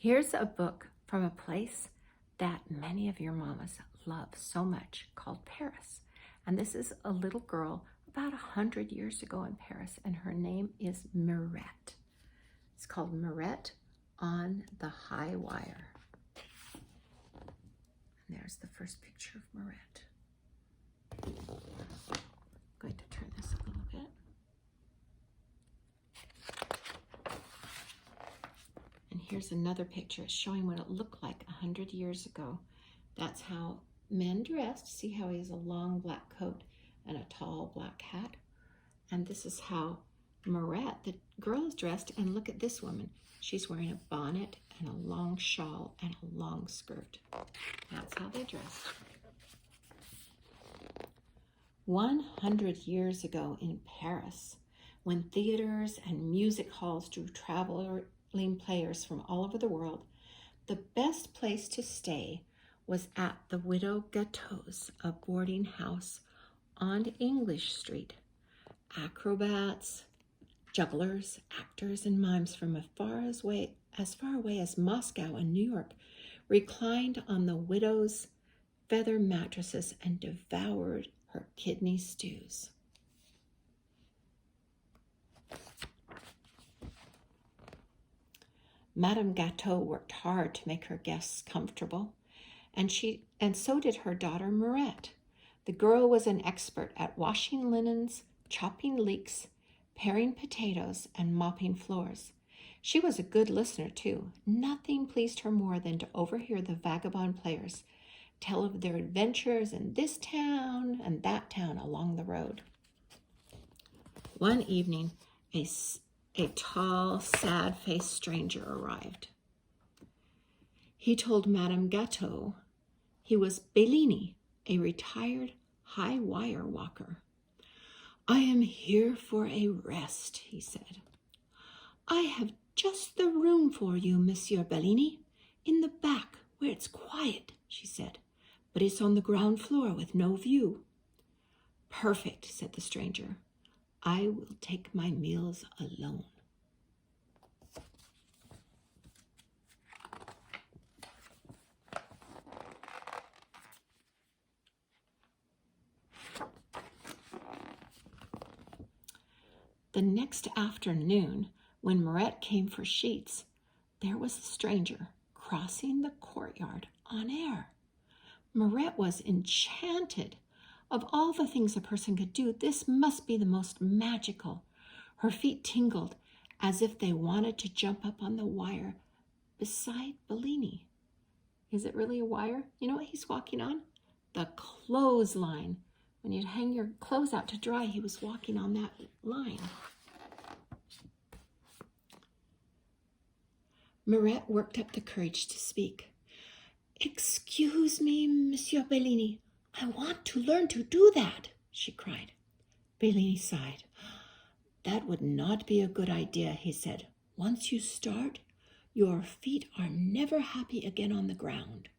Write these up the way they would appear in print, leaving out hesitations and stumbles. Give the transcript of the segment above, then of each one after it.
Here's a book from a place that many of your mamas love so much called Paris. And this is a little girl about 100 years ago in Paris, and her name is Mirette. It's called Mirette on the High Wire. And there's the first picture of Mirette. I'm going to turn this a little bit. And here's another picture. It's showing what it looked like 100 years ago. That's how men dressed. See how he has a long black coat and a tall black hat? And this is how Mirette, the girl, is dressed. And look at this woman. She's wearing a bonnet and a long shawl and a long skirt. That's how they dressed. 100 years ago in Paris, when theaters and music halls drew traveling players from all over the world, the best place to stay was at the Widow Gâteau's, a boarding house on English Street. Acrobats, jugglers, actors, and mimes from as far away as Moscow and New York reclined on the widow's feather mattresses and devoured her kidney stews. Madame Gâteau worked hard to make her guests comfortable, and so did her daughter Mirette. The girl was an expert at washing linens, chopping leeks, paring potatoes, and mopping floors. She was a good listener, too. Nothing pleased her more than to overhear the vagabond players tell of their adventures in this town and that town along the road. One evening, a tall, sad-faced stranger arrived. He told Madame Gâteau he was Bellini, a retired high-wire walker. "I am here for a rest," he said. "I have just the room for you, Monsieur Bellini, in the back where it's quiet," she said, "but it's on the ground floor with no view." "Perfect," said the stranger. "I will take my meals alone." The next afternoon, when Mirette came for sheets, there was the stranger crossing the courtyard on air. Mirette was enchanted. Of all the things a person could do, this must be the most magical. Her feet tingled as if they wanted to jump up on the wire beside Bellini. Is it really a wire? You know what he's walking on? The clothesline. When you'd hang your clothes out to dry, he was walking on that line. Mirette worked up the courage to speak. "Excuse me, Monsieur Bellini, I want to learn to do that," she cried. Bellini sighed. "That would not be a good idea," he said. "Once you start, your feet are never happy again on the ground."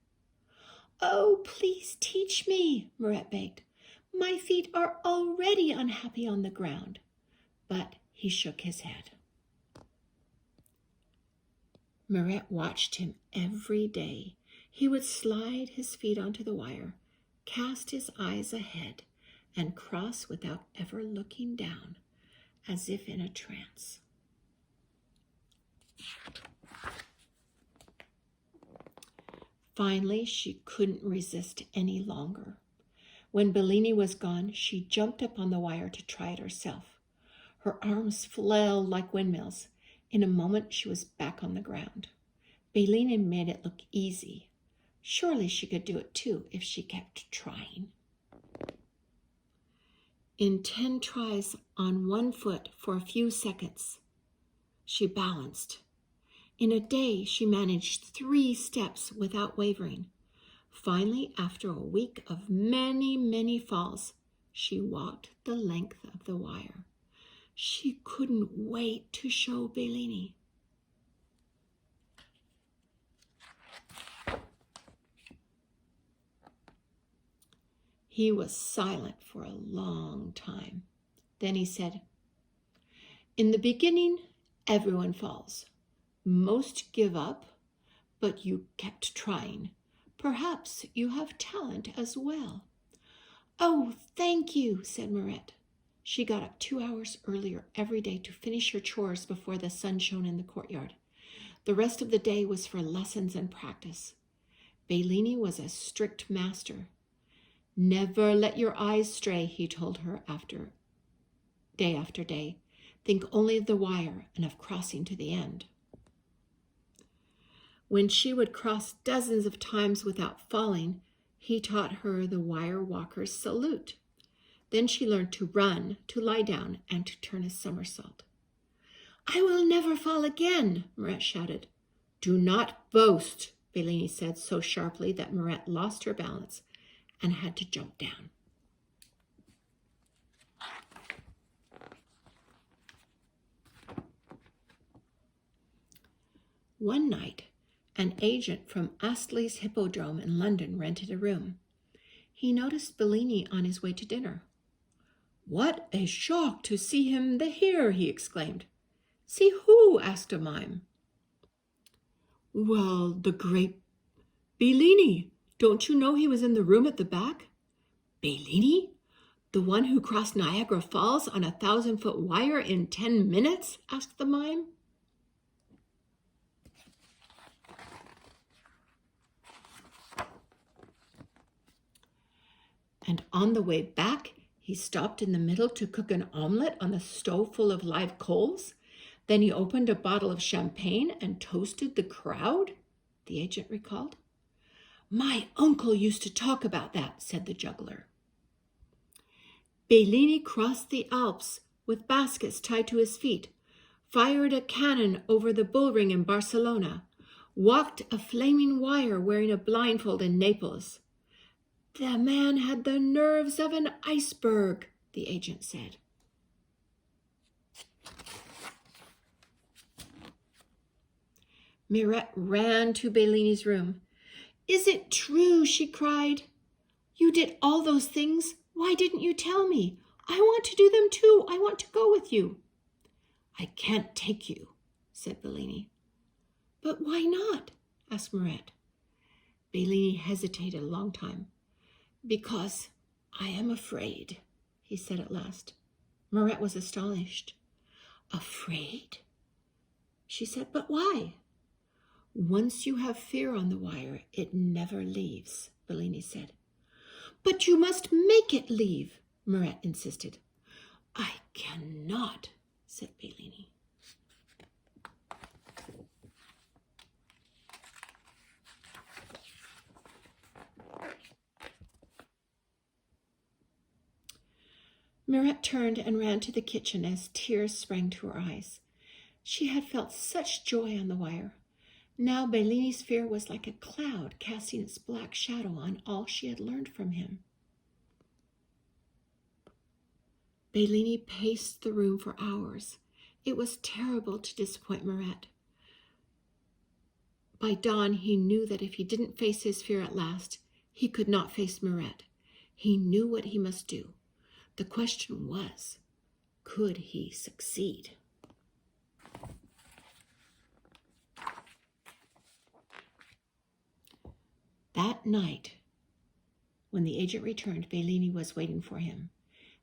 "Oh, please teach me," Mirette begged. "My feet are already unhappy on the ground." But he shook his head. Mirette watched him every day. He would slide his feet onto the wire, cast his eyes ahead, and cross without ever looking down, as if in a trance. Finally, she couldn't resist any longer. When Bellini was gone, she jumped up on the wire to try it herself. Her arms flailed like windmills. In a moment, she was back on the ground. Bellini made it look easy. Surely she could do it too if she kept trying. In 10 tries on one foot for a few seconds, she balanced. In a day, she managed 3 steps without wavering. Finally, after a week of many, many falls, she walked the length of the wire. She couldn't wait to show Bellini. He was silent for a long time. Then he said, "In the beginning, everyone falls. Most give up, but you kept trying. Perhaps you have talent as well." "Oh, thank you," said Mirette. She got up 2 hours earlier every day to finish her chores before the sun shone in the courtyard. The rest of the day was for lessons and practice. Bellini was a strict master. "Never let your eyes stray," he told her after day. "Think only of the wire and of crossing to the end." When she would cross dozens of times without falling, he taught her the wire walker's salute. Then she learned to run, to lie down, and to turn a somersault. "I will never fall again," Mirette shouted. "Do not boast," Bellini said so sharply that Mirette lost her balance and had to jump down. One night, an agent from Astley's Hippodrome in London rented a room. He noticed Bellini on his way to dinner. "What a shock to see him here," he exclaimed. "See who?" asked a mime. "Well, the great Bellini. Don't you know he was in the room at the back?" "Bellini? The one who crossed Niagara Falls on a 1,000-foot wire in 10 minutes?" asked the mime. And on the way back, he stopped in the middle to cook an omelet on a stove full of live coals. Then he opened a bottle of champagne and toasted the crowd, the agent recalled. "My uncle used to talk about that," said the juggler. Bellini crossed the Alps with baskets tied to his feet, fired a cannon over the bullring in Barcelona, walked a flaming wire wearing a blindfold in Naples. "The man had the nerves of an iceberg," the agent said. Mirette ran to Bellini's room. "Is it true?" she cried. "You did all those things? Why didn't you tell me? I want to do them too. I want to go with you." "I can't take you," said Bellini. "But why not?" asked Mirette. Bellini hesitated a long time. "Because I am afraid," he said at last. Mirette was astonished. "Afraid?" she said. "But why?" "Once you have fear on the wire, it never leaves," Bellini said. "But you must make it leave," Mirette insisted. "I cannot," said Bellini. Mirette turned and ran to the kitchen as tears sprang to her eyes. She had felt such joy on the wire. Now Bellini's fear was like a cloud casting its black shadow on all she had learned from him. Bellini paced the room for hours. It was terrible to disappoint Mirette. By dawn, he knew that if he didn't face his fear at last, he could not face Mirette. He knew what he must do. The question was, could he succeed? That night, when the agent returned, Bellini was waiting for him.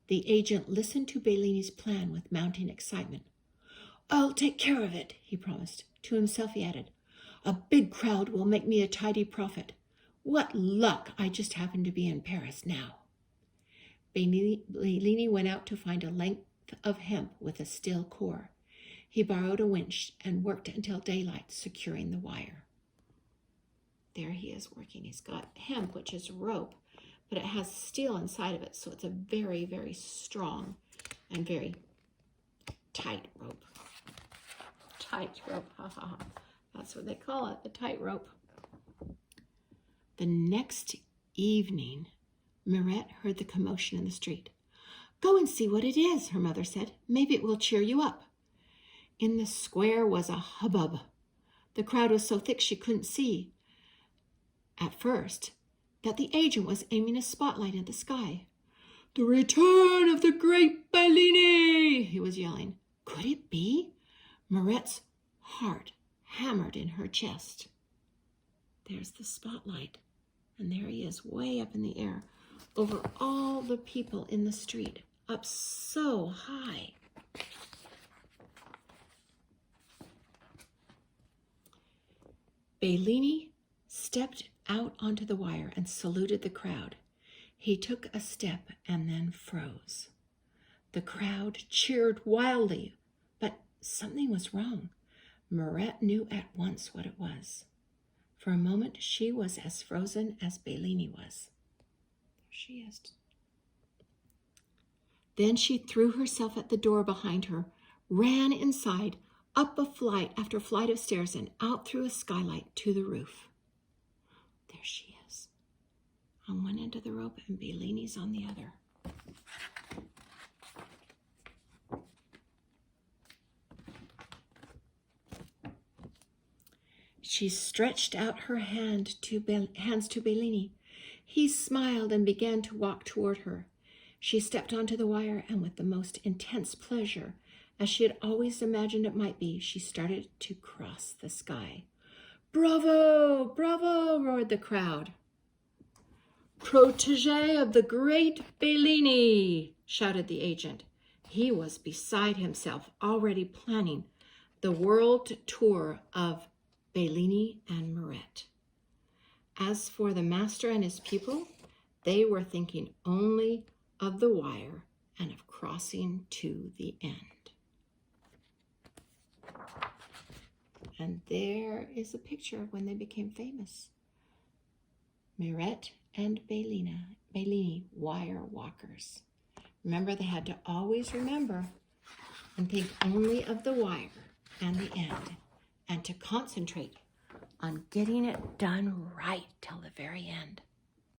The agent listened to Bellini's plan with mounting excitement. "I'll take care of it," he promised. To himself he added, "A big crowd will make me a tidy profit. What luck I just happened to be in Paris now." Bellini went out to find a length of hemp with a steel core. He borrowed a winch and worked until daylight, securing the wire. There he is working. He's got hemp, which is rope, but it has steel inside of it, so it's a very, very strong and very tight rope. Tight rope, ha ha ha. That's what they call it, the tight rope. The next evening, Mirette heard the commotion in the street. "Go and see what it is," her mother said. "Maybe it will cheer you up." In the square was a hubbub. The crowd was so thick she couldn't see, at first, that the agent was aiming a spotlight at the sky. "The return of the great Bellini!" he was yelling. Could it be? Mirette's heart hammered in her chest. There's the spotlight. And there he is, way up in the air, over all the people in the street, up so high. Bellini stepped out onto the wire and saluted the crowd. He took a step and then froze. The crowd cheered wildly, but something was wrong. Mirette knew at once what it was. For a moment, she was as frozen as Bellini was. There she is. Then she threw herself at the door behind her, ran inside, up a flight after flight of stairs, and out through a skylight to the roof. There she is, on one end of the rope, and Bellini's on the other. She stretched out her hands to Bellini. He smiled and began to walk toward her. She stepped onto the wire, and with the most intense pleasure, as she had always imagined it might be, she started to cross the sky. "Bravo! Bravo!" roared the crowd. "Protégé of the great Bellini!" shouted the agent. He was beside himself, already planning the world tour of Bellini and Mirette. As for the master and his pupil, they were thinking only of the wire and of crossing to the end. And there is a picture of when they became famous. Mirette and Bellini, wire walkers. Remember, they had to always remember and think only of the wire and the end, and to concentrate on getting it done right till the very end.